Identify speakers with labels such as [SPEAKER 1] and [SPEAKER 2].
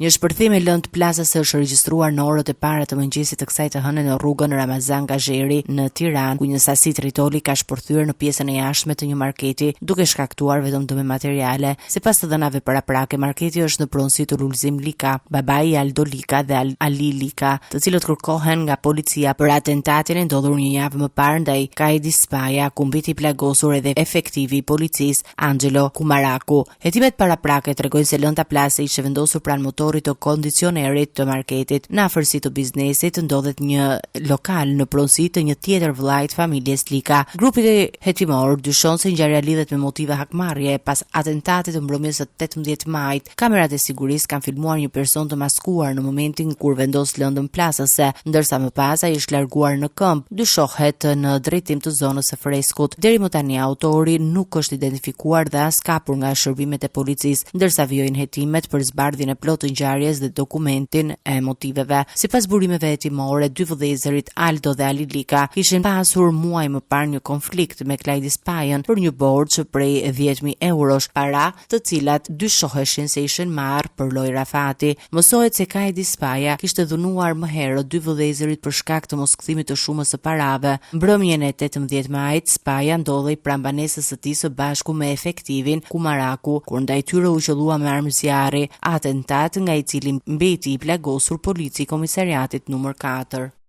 [SPEAKER 1] Një shpërthim i lënë të plasës është regjistruar në orët e para të mëngjesit të kësaj të hënë në rrugën Ramazan Gazheri në Tiranë, ku një sasi tritoli ka shpërthyer në pjesën e jashtme të një marketi, duke shkaktuar vetëm dëme materiale. Sipas të dhënave paraprake, marketi është në pronësi të Lulzim Lika, babai i Aldo Lika dhe Ali Lika, të cilët kërkohen nga policia për atentatin e ndodhur një javë më parë ndaj Kaidi Spaja, ku mbeti plagosur edhe efektivi i policisë Angelo Kumaraku. Hetimet paraprake tregojnë se lënda plase ishte vendosur pranë motorit të kondicionerit të marketit. Në afërsi të biznesit ndodhet një lokal në pronësi të një tjetër vllajt familjes Lika. Grupi hetimor dyshon se ngjarja lidhet me motive hakmarrje pas atentatit të mbrëmjes së 18 majit. Kamerat e sigurisë kanë filmuar një person të maskuar në momentin kur vendos lëndën plasëse, ndërsa më pas ai është larguar në këmbë, dyshohet në drejtim të zonës së freskut. Deri më tani autori nuk është identifikuar dhe as kapur nga shërbimet e policisë, ndërsa vijojnë hetimet për zbardhjen e plotë të ngjarjes dhe dokumentin e motiveve. Sipas burimeve hetimore, dy vëllezërit Aldo dhe Ali Lika kishin pasur muaj më parë një konflikt me Kaidi Spajën për një borxh prej 10.000 eurosh, para të cilat dyshoheshin se ishin marrë për loj rafati. Mësohet se Kaidi Spaja kishte dhunuar më herët dy vëllezërit për shkak të moskthimit të shumës së parave. Mbrëmjen e 18 majit, Spaja ndodhej pranë banesës së tij së bashku me efektivin Kumaraku, kur ndaj tyre u qellua me armë zjarri, atentat nga i cili mbeti i plagosur polici komisariatit numër 4.